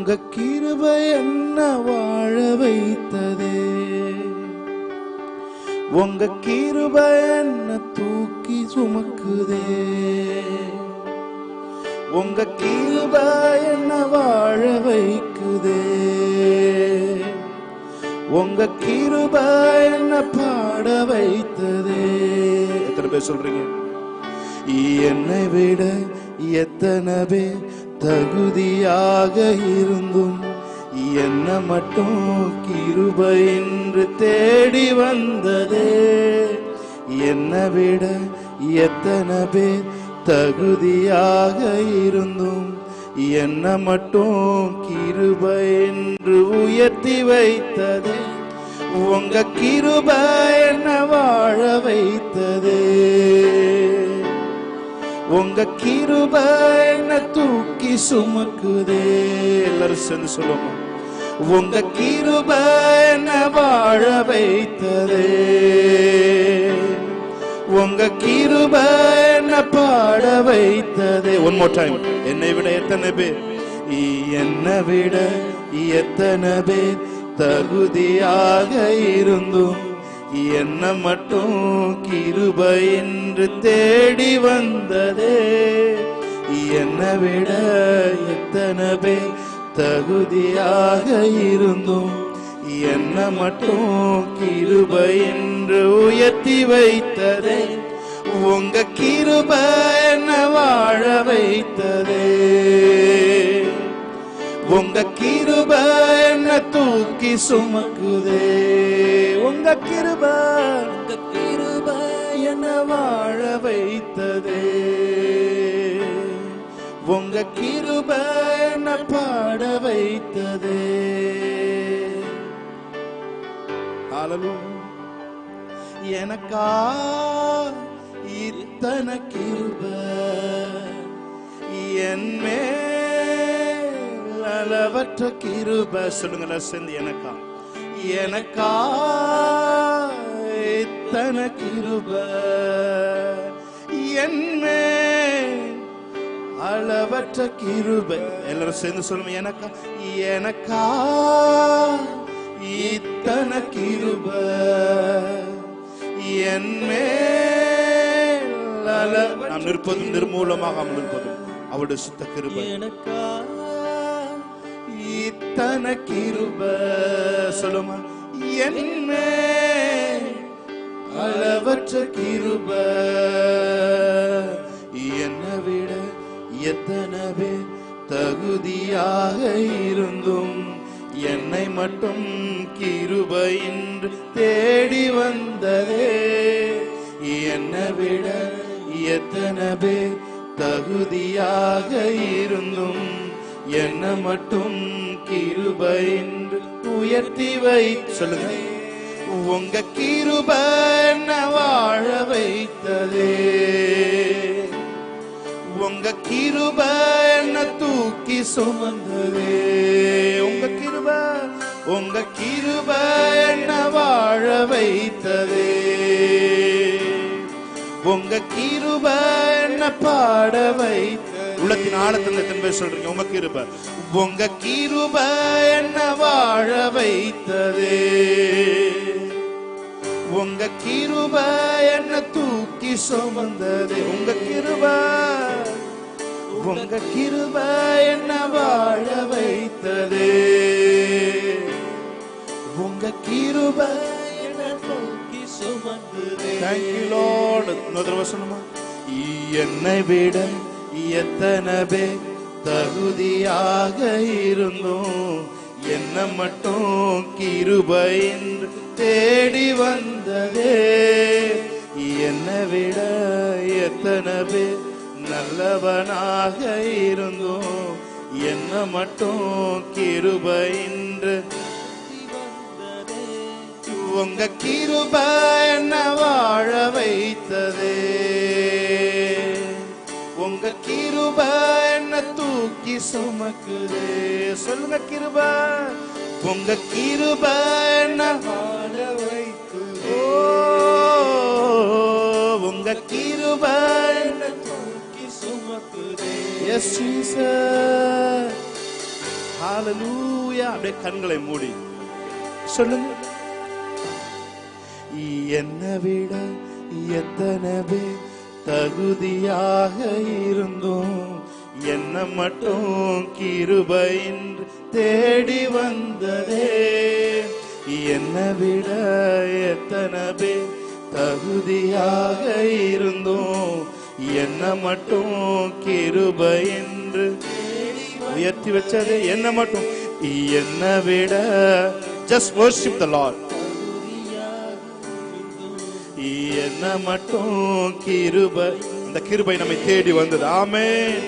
உங்க கிருபை என்ன வாழ வைத்ததே, உங்க கிருபை என்ன தூக்கி சுமக்குதே, உங்க கிருபை என்ன வாழ வைக்குதே, உங்க கிருபை என்ன பாட வைத்ததே. எத்தனை பேர் சொல்றீங்க? என்னை விட எத்தனை பேர் தகுதியாக இருந்தும் என்ன மட்டும் கிருபை என்று தேடி வந்ததே. என்னை விட எத்தனை பேர் தகுதியாக இருந்தும் என்ன மட்டும் கிருபை என்று உயர்த்தி வைத்ததே. உங்க கிருபை என்ன வாழ வைத்ததே, உங்க கிருபை என்ன தூக்கி சுமக்குதே. எல்லாரும் சேர்ந்து சொல்லுவோம். உங்க கிருபை என்ன வாழ வைத்ததே, உங்க கிருபை என்ன பாட வைத்ததே. One more time. என்னை விட எத்தனை பேர், என்னை விட எத்தனை பேர் தகுதியாக இருந்தும் என்ன மட்டும் கிருபை என்று தேடி வந்ததே. என்னை விட எத்தனை பேர் தகுதியாக இருந்தும் என்ன மட்டும் கிருபை என்று உயர்த்தி வைத்ததே. உங்க கிருபை என்ன வாழ வைத்ததே, உங்க கிருபை என்ன தூக்கி சுமக்குதே. உங்க கிருபை என்ன வாழ வைத்ததே, உங்க கிருபை என்ன பாட வைத்ததே. எனக்கா இத்தனை கிருபை, என் மேல் அளவற்ற கிருபை. சொல்லுங்க சேர்ந்து. எனக்கா எனக்கா இத்தனை கிருபை, என் மேல் அளவற்ற கிருபை. எல்லாரும் சேர்ந்து சொல்லுங்க. எனக்கா எனக்கா இத்தனை கிருபை, என் மேல் நாம் நிற்பதும் நிர்மூலமாக இருப்பதும் அவருடைய சுத்த கிருபை. எனக்கா இத்தனை கிருபை. சொல்லுமா. என் மேல் அளவற்ற கிருபை, என்னை விட எத்தனை பேர் தகுதியாக இருந்தும் என்னை மட்டும் கிருபை என்று தேடி வந்ததே. என்னை விட எத்தனை பேர் தகுதியாக இருந்தும் என்ன மட்டும் கிருபை என்று உயர்த்தி வை. சொல்லுங்க. உங்க கிருபை என்ன வாழ வைத்ததே, உங்க கிருபை என்ன தூக்கி சுமந்ததே. உங்க கிருபை என்ன வாழ வைத்ததே, உங்க கிருபை என்ன பாட வைத்ததே. உள்ளத்தின் ஆழத்தில் எத்தனை பேர் சொல்றீங்க? உங்க கிருபை என்ன வாழ வைத்ததே, உங்க கிருபை என்ன தூக்கி சுமந்ததே. உங்க கிருபை என்ன வாழ வைத்ததே, உங்க கிருபை என்ன தூக்கி சுமந்ததே. Thank you Lord. இன்னொரு வசனமா. என்னை விட எத்தனை பேர் தகுதியாக இருந்தோம் என்ன மட்டும் கிருபை என்று தேடி வந்ததே. என்னை விட எத்தனை பேர் நல்லவனாக இருந்தோம் என்ன மட்டும் கிருபை என்று வந்ததே. உங்க கிருபை என்ன வாழ வைத்ததே, உங்க கிருபை என்ன தூக்கி சுமக்குதே. சொல்லுங்க. கிருபை உங்க கிருபை என்ன வாழ வைக்குதே, உங்க கிருபை என்ன தூக்கி சுமக்குதே. Yes Jesus. ஹalleluya. அப்படியே கண்களை மூடி சொல்லுங்க. என்னை விட எத்தனை பேர் தகுதியாக இருந்தோம், என்ன மட்டும் கிருபையின்றி தேடி வந்ததே. என்னை விட எத்தனை பேர் தகுதியாக இருந்தோம், என்ன மட்டும் கிருபையின்றி உயர்த்தி வச்சதே. என்ன மட்டும், என்னை விட just worship the Lord. என்ன மட்டும் கிருபை, அந்த கிருபை நம்மை தேடி வந்தது. ஆமென்.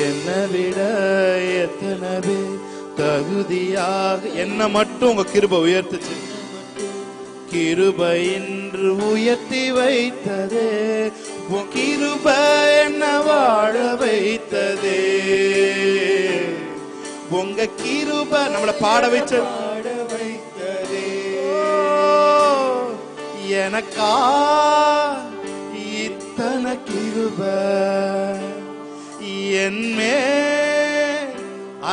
என்னை விட எத்தனை பேர் தகுதியாக, என்ன மட்டும் உங்க கிருபை உயர்த்துச்சு. கிருபை இன்று உயர்த்தி வைத்ததே, கிருபை என்ன வாழ வைத்ததே. உங்க கிருபை நம்மளை பாட வைத்ததே. எனக்கா இத்தனை கிருபை, என்மே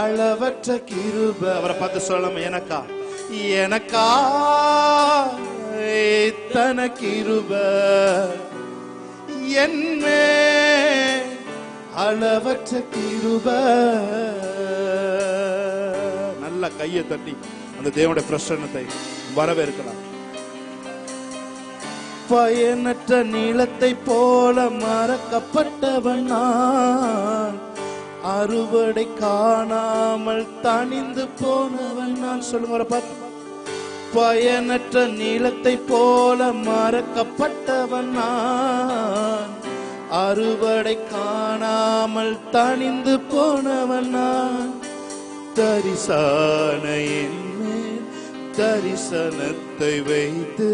அளவற்ற கிருபை. அவரை பார்த்து சொல்லலாம், எனக்கா எனக்கா இத்தனை கிருபை, என்மே அளவற்ற கிருபை. நல்ல கையை தட்டி அந்த தேவனுடைய பிரசன்னத்தை வரவேற்கலாம். பயனற்ற நீளத்தை போல மறக்கப்பட்டவன் நான், அறுவடை காணாமல் தணிந்து போனவன் நான். சொல்லுங்க பார்த்து. பயனற்ற நீளத்தை போல மறக்கப்பட்டவன் நான், அறுவடை காணாமல் தணிந்து போனவன் நான். தரிசன என்மேல் தரிசனத்தை வைத்து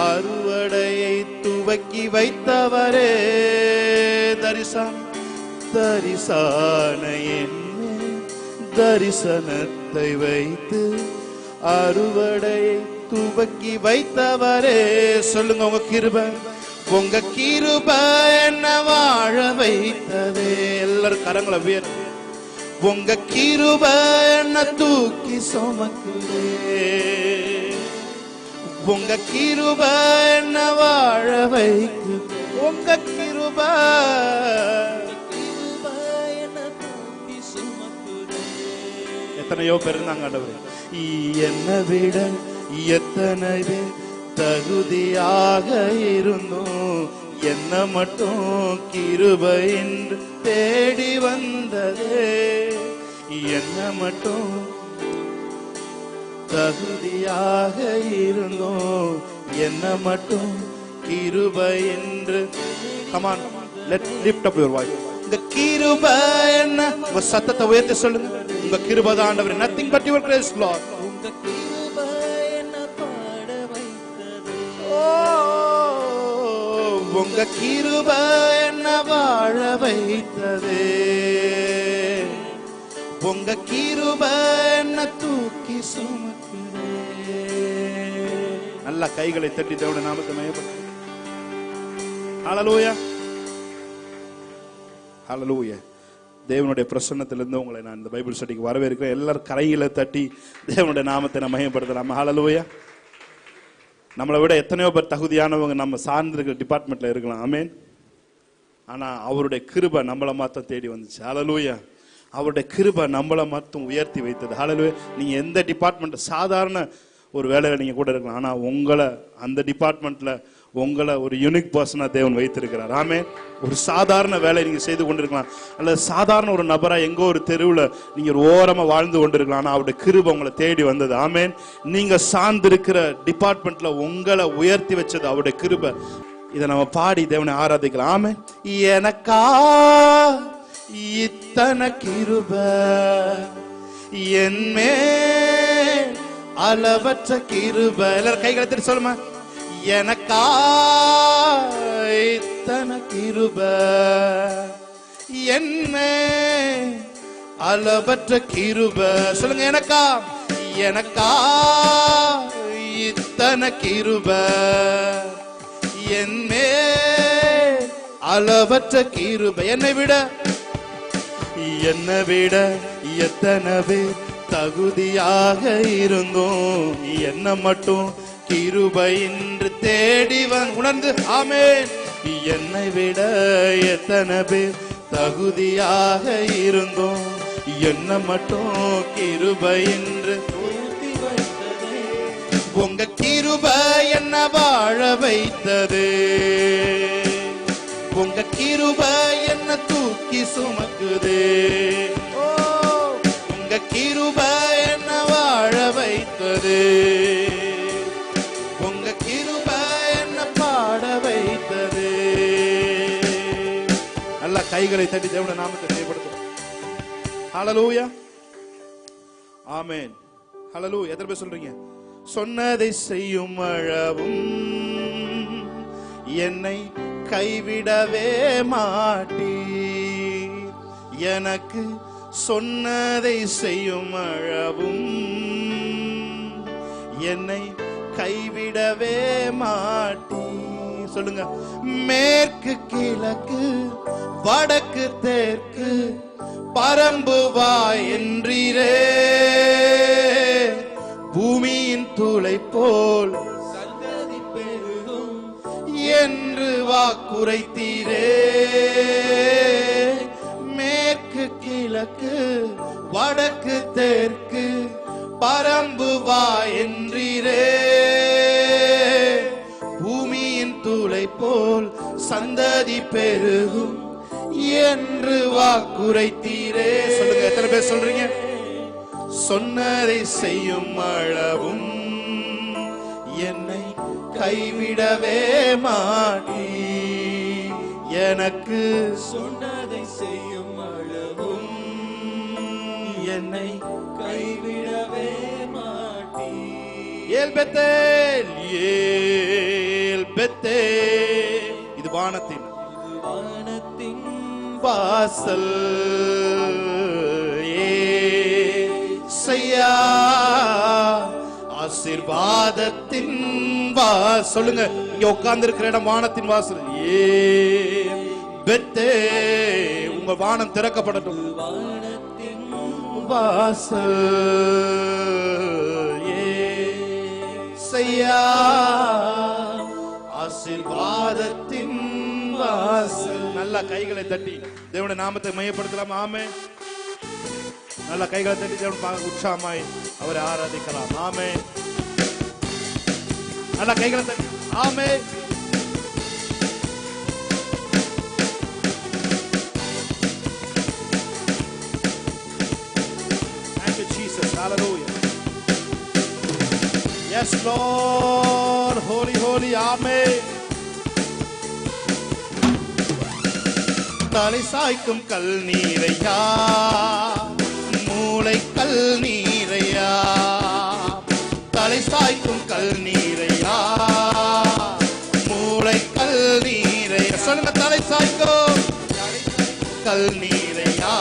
அறுவடையை துவக்கி வைத்தவரே. தரிசன என்மேல் தரிசனத்தை வைத்து அறுவடையை துவக்கி வைத்தவரே. சொல்லுங்க, உங்க கிருபை, உங்க கிருபை என்ன வாழ வைத்ததே. எல்லாரும் கரங்களை உயர்த்தி, உங்க கிருபை என்ன தூக்கி சுமக்குதே. உங்க கிருபை என்ன வாழ வைக்கு. உங்க கிருபை எத்தனையோ பேர் இருந்தாங்க ஆண்டவரே. என்னை விட எத்தனை பேர் தகுதியாக இருந்தோம், என்ன மட்டும் கிருபையின்றி தேடி வந்ததே. என்ன மட்டும் தகுதியாக இருந்தோம், என்ன மட்டும் கிருபையின்றி. Come on, let's lift up your voice. இந்த கிருபை என்ன, உங்க சத்தத்தை உயர்த்தி சொல்லுங்க. உங்க கிருபை தான் ஆண்டவரே. Nothing but your grace, Lord. உங்க கிருபை என்ன பாட வைத்ததே. உங்க கிருபை என்ன வாழ வைத்ததே. உங்க கிருபை என்ன தூக்கி சுமக்குதே. நல்ல கைகளை தட்டி தேவனுடைய நாமத்தை மகிமைப்படுத்து. ஹல்லேலூயா, ஹல்லேலூயா. தேவனுடைய பிரசன்னத்திலிருந்து உங்களை நான் இந்த பைபிள் ஸ்டடிக்கு வரவேற்கிறேன். எல்லாரும் கைகளை தட்டி தேவனுடைய நாமத்தை நான் மகிமைப்படுத்தலாம். ஹல்லேலூயா. நம்மளை விட எத்தனையோ பேர் தகுதியானவங்க நம்ம சார்ந்திருக்கிற டிபார்ட்மெண்ட்ல இருக்கலாம். ஆமென். ஆனா அவருடைய கிருபை நம்மளை மாத்தம் தேடி வந்துச்சு. ஹல்லேலூயா. அவருடைய கிருபை நம்மளை மட்டும் உயர்த்தி வைத்தது. ஹல்லேலூயா. நீங்க எந்த டிபார்ட்மெண்ட், சாதாரண ஒரு வேலையில நீங்க கூட இருக்கலாம், ஆனா உங்களை அந்த டிபார்ட்மெண்ட்ல உங்களை ஒரு யூனிக் பர்சனா தேவன் வைத்திருக்கிறார். ஆமென். ஒரு சாதாரண வேலை நீங்க செய்து கொண்டிருக்கலாம், அல்லது சாதாரண ஒரு நபரா எங்கோ ஒரு தெருவில் நீங்க ஒரு ஓரமா வாழ்ந்து கொண்டிருக்கலாம், ஆனா அவருடைய கிருபை உங்களை தேடி வந்தது. ஆமென். நீங்க சார்ந்திருக்கிற டிபார்ட்மெண்ட்ல உங்களை உயர்த்தி வச்சது அவருடைய கிருபை. இதை நம்ம பாடி தேவனை ஆராதிக்கலாம். ஆமென். எனக்கா இத்தனை கிருபை, என்மே அளவற்ற கிருபை. எல்லாரும் கைகளை தட்டி சொல்லுமா. எனக்கா இத்தனை கிருபை, என்மே அளவற்ற கிருபை. சொல்லுங்க, எனக்கா எனக்கா இத்தனை கிருபை, என்மே அளவற்ற கிருபை. என்னை விட என்னை விட எத்தனை பேர் தகுதியாக இருந்தோம், என்ன மட்டும் கிருபையின்று தேடி உணர்ந்து ஆமென். என்னை விட எத்தனை பேர் தகுதியாக இருந்தோம், என்ன மட்டும் கிருபையின்று உங்க கிருபை என்ன வாழ வைத்தது, உங்க கிருபை என்ன தூக்கி சுமக்குது, உங்க கிருபை என்ன வாழ வைத்தது, உங்க கிருபை என்ன பாட வைத்தது. நல்லா கைகளை தட்டி தேவனுடைய நாமத்தை மேம்படுத்தும். ஹல்லேலூயா, ஆமென். ஹல்லேலூயா. எத்தனை பேர் சொல்றீங்க? சொன்னதை செய்யும் அளவும் என்னை கைவிடவே மாட்டீர், எனக்கு சொன்னதை செய்யும் அளவும் என்னை கைவிடவே மாட்டீர். சொல்லுங்க. மேற்கு கிழக்கு வடக்கு தெற்கு பரம்புவா என்றீரே, பூமியின் துளை போல் சந்ததி பெருகும் என்று வாக்குரைத்தீரே. மேற்கு கிழக்கு வடக்கு தெற்கு பரம்புவா என்றீரே, பூமியின் துளை போல் சந்ததி பெருகும் என்று வாக்குரைத்தீரே. சொல்லுங்க. எத்தனை பேர் சொல்றீங்க? சொன்னதை செய்யும் அளவும் என்னை கைவிடவே மாட்டீ, எனக்கு சொன்னதை செய்யும் அளவும் என்னை கைவிடவே மாட்டீ. ஏல் பெத்தேல் ஏல் பெத்தேல், இது வானத்தின் வாசல், ஆசீர்வாதத்தின் வாசல். சொல்லுங்க. இங்க உட்கார்ந்து இருக்கிற இடம் வானத்தின் வாசல். உங்க வானம் திறக்கப்படட்டும். வானத்தின் வாசல் ஆசீர்வாதத்தின் வாசல். நல்ல கைகளை தட்டி தேவனுடைய நாமத்தை மையப்படுத்தலாம். ஆமென். நல்ல கைகளை தட்டி தேவன் உற்சாகமாய் அவரை ஆராதிக்கலாம். ஆமென். நல்ல கைகளை தட்டி. ஆமென். Thank you Jesus. Hallelujah. Yes Lord. Holy holy. Amen. தலை சாய்க்கும் கல் நீரையா, மூளை கல் நீரையா, தலை சாய்க்கும் கல் நீரையா, மூளை கல் நீரையா. சொல்லுங்க. தலை சாய்க்கும் கல் நீரையா,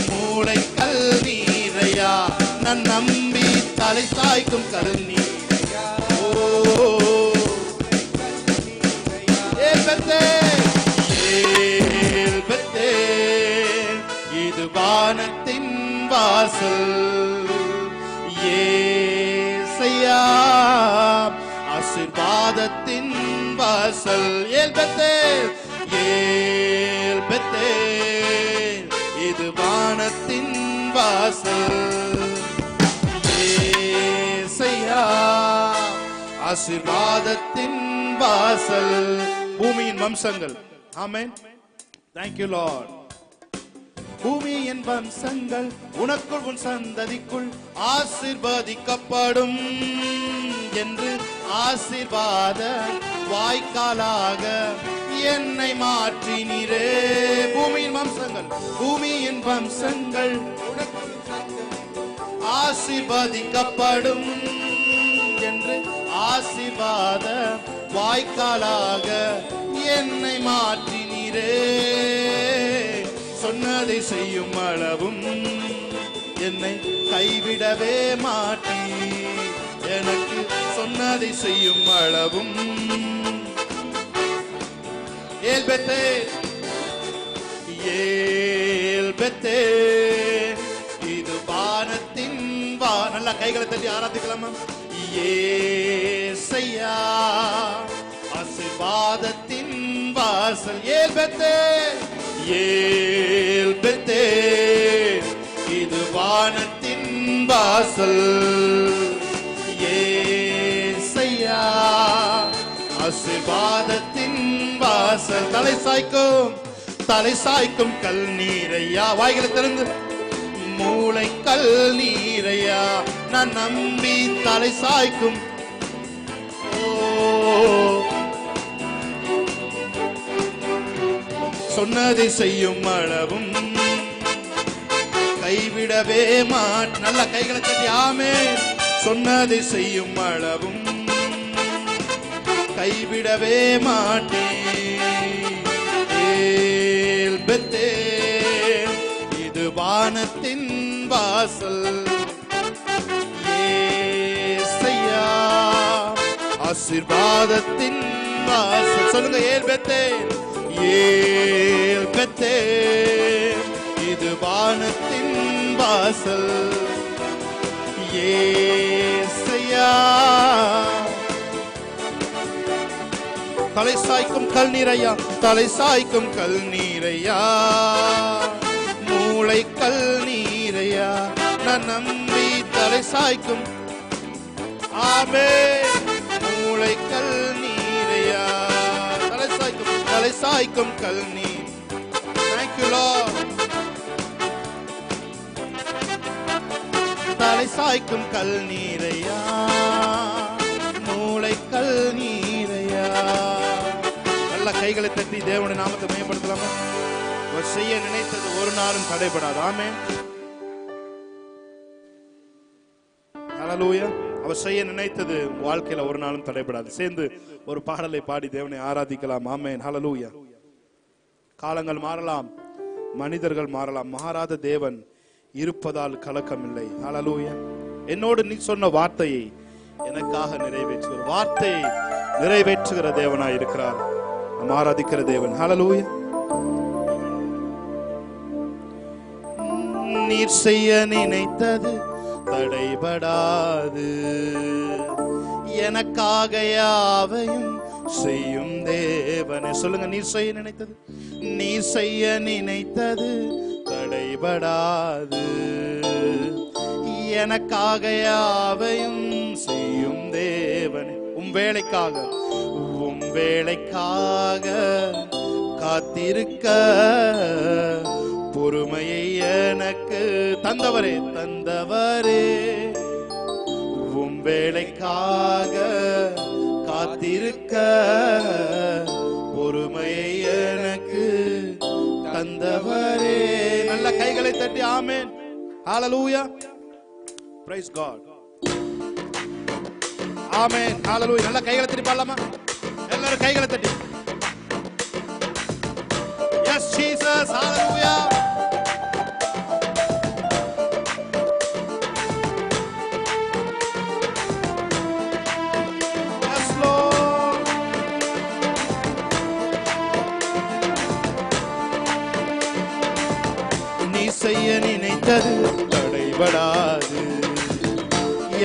மூளை கல் நீரையா, நான் நம்பி தலை சாய்க்கும் கல் நீரையா. ஓ இது வானத்தின் வாசல், ஏசையா ஆசீர்வாதத்தின் வாசல். ஏல் பெத்தேல் ஏல் பெத்தேல், இது வானத்தின் வாசல், ஏசையா ஆசீர்வாதத்தின் வாசல். பூமியின் வம்சங்கள். ஆமென். Thank you Lord. பூமியின் வம்சங்கள் உனக்குள் உன் சந்ததிக்குள் ஆசீர்வதிக்கப்படும் என்று ஆசீர்வாத வாய்க்காலாக என்னை மாற்றினீரே. பூமியின் வம்சங்கள், பூமியின் வம்சங்கள் ஆசீர்வதிக்கப்படும் என்று ஆசீர்வாத வாய்க்காலாக என்னை மாற்றினீரே. சொன்னதை செய்யும் அளவும் என்னை கைவிடவே மாட்டீ, எனக்கு சொன்னதை செய்யும் அளவும். ஏல் பெத்தேல் ஏல் பெத்தே இது வானத்தின் நல்ல கைகளை தட்டி ஆராதிக்கலாமா? ஏசையா ஆசீர்வாதத்தின் வாசல். ஏல் பெத்தே ஏல் பெத்தே இது வானத்தின் வாசல். ஏசையா ஆசீர்வாதத்தின் வாசல். தலை சாய்க்கும் கல் நீரையா. வாய்களை திறந்து மூளை கல் நீரையா நான் நம்பி தலை சாய்க்கும். சொன்னதை செய்யும் அளவும் கைவிடவே மாட்டேன். நல்ல கைகளை தட்டி ஆமென். சொன்னதை செய்யும் அளவும் கைவிடவே மாட்டேன். ஏல் பெத்தேல் இது வானத்தின் வாசல். ஏசையா ஆசீர்வாதத்தின் வாசல். சொல்லுங்க ஏல் பெத்தேல் ஏல் பெத்தேல் இது வானத்தின் வாசல். ஏசையா தலை சாய்க்கும் கல் நீரையா. தலை சாய்க்கும் கல் நீரையா மூளை கல் நீரையா நான் நம்பி தலை சாய்க்கும். ஆமென். மூளை கல் நீரையா தலை சாய்க்கும் கல் நீர். Thank you Lord. தலை சாய்க்கும் கல் நீரையா மூளை கல் நீரையா. நல்ல கைகளை தட்டி தேவனுடைய நாமத்தை மேம்படுத்தலாமா? அவர் செய்ய நினைத்தது ஒரு நாளும் தடைபடாது. ஆமென். ஹல்லேலூயா. அவர் செய்ய நினைத்தது வாழ்க்கையில ஒரு நாளும் தடைபடாது. சேர்ந்து ஒரு பாடலை பாடி தேவனை ஆராதிக்கலாம். ஆமென். ஹல்லேலூயா. காலங்கள் மாறலாம், மனிதர்கள் மாறலாம், மாறாத தேவன் இருப்பதால் கலக்கம் இல்லை. ஹல்லேலூயா. என்னோடு நீ சொன்ன வார்த்தையை எனக்காக நிறைவேற்றுகிற வார்த்தையை நிறைவேற்றுகிற தேவனாய் இருக்கிறார். நாம் ஆராதிக்கிற தேவன். ஹல்லேலூயா. நீர் செய்ய நினைத்தது தடைபடாது, எனக்காக யாவையும் செய்யும் தேவனே. சொல்லுங்க, நீர் செய்ய நினைத்தது, நீர் செய்ய நினைத்தது தடைபடாது, எனக்காக யாவையும் செய்யும் தேவனே. உம் வேளைக்காக காத்திருக்க பொறுமையை எனக்கு தந்தவரே உம் வேளைக்காக காத்திருக்க பொறுமையை எனக்கு தந்தவரே. நல்ல கைகளை தட்டி ஆமென். ஹல்லேலூயா. Price God. ஆமென். ஹல்லேலூயா. நல்ல கைகளை தட்டி பாடலாமா? எல்லாரும் கைகளை தட்டி. Yes Jesus. ஹல்லேலூயா. செய்ய நினைத்தது தடைபடாது,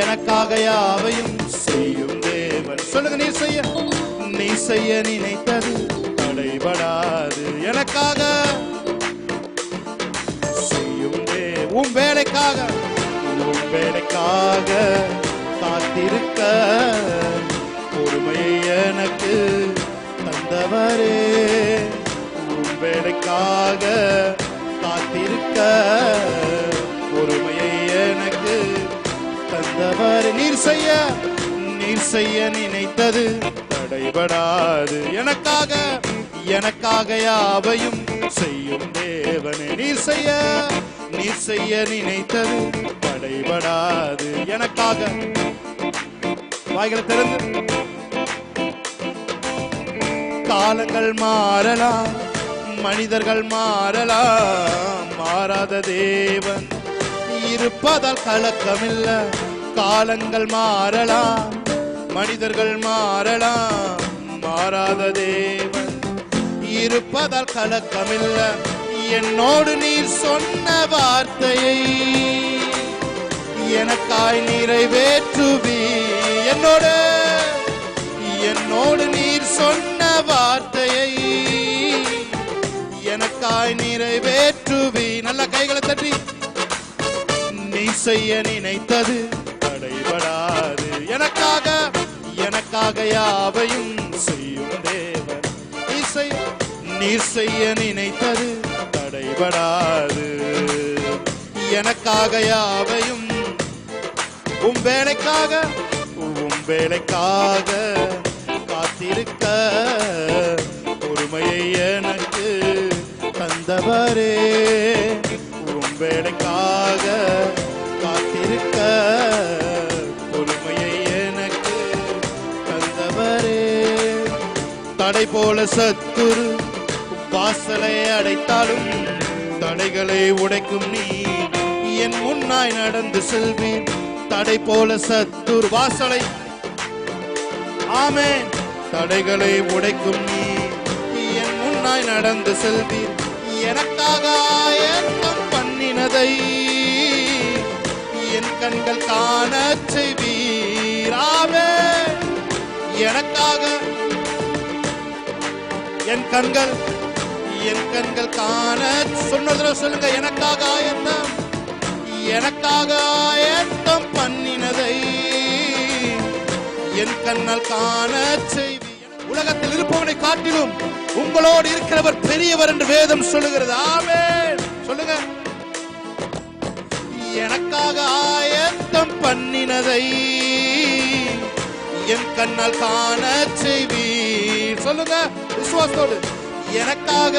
எனக்காக யாவையும் செய்யும் தேவன். சொல்லுங்க, நீ செய்ய நினைத்தது தடைபடாது, எனக்காக செய்யும் தேவன். உம் வேளைக்காக காத்திருக்க பொறுமையை எனக்கு தந்தவரே. உம் வேளைக்காக காத்திருக்க பொறுமையை எனக்கு தந்தவர். நீர் செய்ய நினைத்தது தடைபடாது, எனக்காக யாவையும் செய்யும் தேவனே. நீர் செய்ய நினைத்தது தடைபடாது, எனக்காக. வாய்களை திறந்து. காலங்கள் மாறலாம், மனிதர்கள் மாறலாம், மாறாத தேவன் இருப்பதால் கலக்கமில்ல. காலங்கள் மாறலாம், மனிதர்கள் மாறலாம், மாறாத தேவன் இருப்பதால் கலக்கமில்ல. என்னோடு நீர் சொன்ன வார்த்தையை எனக்காய் நிறைவேற்றுவி. என்னோடு நீர் சொன்ன வார்த்தையை எனக்காய் நிறைவேற்றுவி. நல்ல கைகளை தட்டி. நீ செய்ய நினைத்தது தடைபடாது. எனக்காக யாவையும் செய்யும் தேவன். நீர் செய்ய நினைத்தது தடைபடாது. எனக்காக யாவையும் உம் வேலைக்காக காத்திருக்க பொறுமையை எனக்கு தந்தவரே. உம் வேலைக்காக காத்திருக்க பொறுமையை எனக்கு தந்தவரே. தடை போல சத்துரு வாசலை அடைத்தாலும் தடைகளை உடைக்கும் நீ என் முன்னாய் நடந்து செல்வேன். தடை போல சத்துரு வாசலை ஆமென் தடைகளை உடைக்கும் நீ என் முன்னாய் நடந்து செல்வீர். எனக்காக ஆயத்தம் பண்ணினதை என் கண்கள் காண செய்வீர். ஆமென் எனக்காக என் கண்கள் காண சொன்னதுல சொல்லுங்க. எனக்காக ஆயத்தம் பண்ணினதை என் கண்ணால் காண செய்வி. உலகத்தில் இருப்பவனை காட்டிலும் உங்களோடு இருக்கிறவர் பெரியவர் என்று வேதம் சொல்லுகிறது. ஆமென் சொல்லுங்க. எனக்காக ஆயத்தம் பண்ணினதை என் கண்ணால் காண செய்வி. சொல்லுங்க விசுவாசத்தோடு. எனக்காக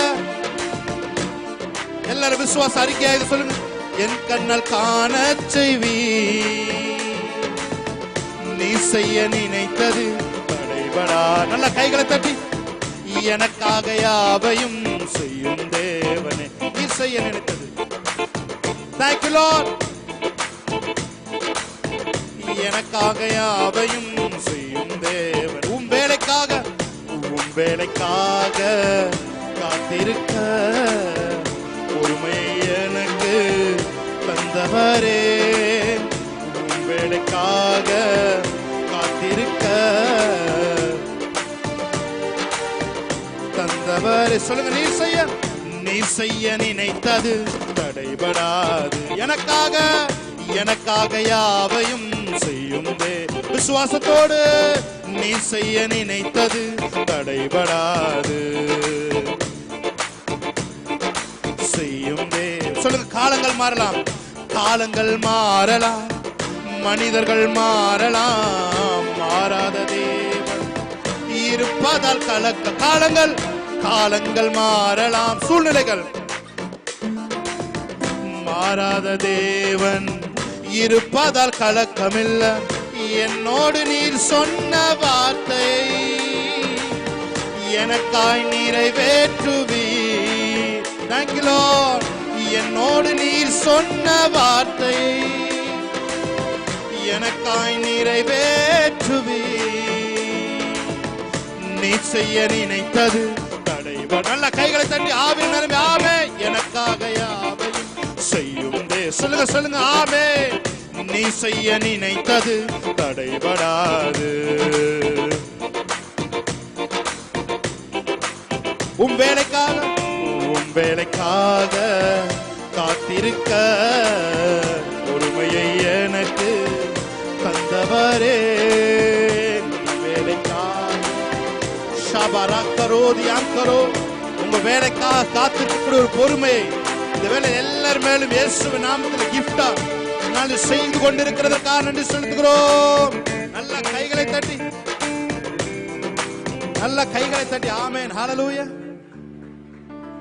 எல்லாரும் விசுவாச அறிக்கையாக சொல்லுங்க. என் கண்ணால் காண செய்வி. நீ செய்ய நினைத்தது தடைபடா. நல்ல கைகளை தட்டி. எனக்காக யாவையும் செய்யும் தேவனே. நீ செய்ய நினைத்தது. Thank you Lord. எனக்காக யாவையும் செய்யும் தேவன். உம் வேலைக்காக காத்திருக்க பொறுமையை எனக்கு தந்தவரே. உம் வேலைக்காக காத்திருக்க தந்தவரே. சொல்லுங்க. நீ செய்ய நினைத்தது தடைபடாது. எனக்காக யாவையும் செய்யும் விசுவாசத்தோடு. நீ செய்ய நினைத்தது தடைபடாது செய்யும். சொல்லுங்க. காலங்கள் மாறலாம் மனிதர்கள் மாறலாம் மாறாத தேவன் இருப்பதால் காலங்கள் மாறலாம் சூழ்நிலைகள் மாறாத தேவன் இருப்பதால் கலக்கமில்ல. என்னோடு நீர் சொன்ன வார்த்தை எனக்காய் நிறைவேற்றுவி. Thank you Lord. என்னோடு நீர் சொன்ன வார்த்தை எனக்காய் நிறைவேற்றுவி. நீ செய்ய நினைத்தது தடைபட. நல்ல கைகளை தட்டி ஆவின் நிரம்பி ஆமே. எனக்காக யாவையும் செய்யும் சொல்லுங்க. ஆமே. நீ செய்ய நினைத்தது தடைபடாது. உம் வேலைக்காக காத்திருக்க பொறுமையை எனக்கு தந்தவரே. உங்க வேலைக்காக காத்திருக்கிற ஒரு பொறுமையை இந்த வேலை எல்லார் மேலும் இயேசுவின் நாமத்தில் கிஃப்டா நாங்கள் செய்து கொண்டிருக்கிறதற்காக நன்றி செலுத்துகிறோம். நல்ல கைகளை தட்டி ஆமென். ஹல்லேலூயா.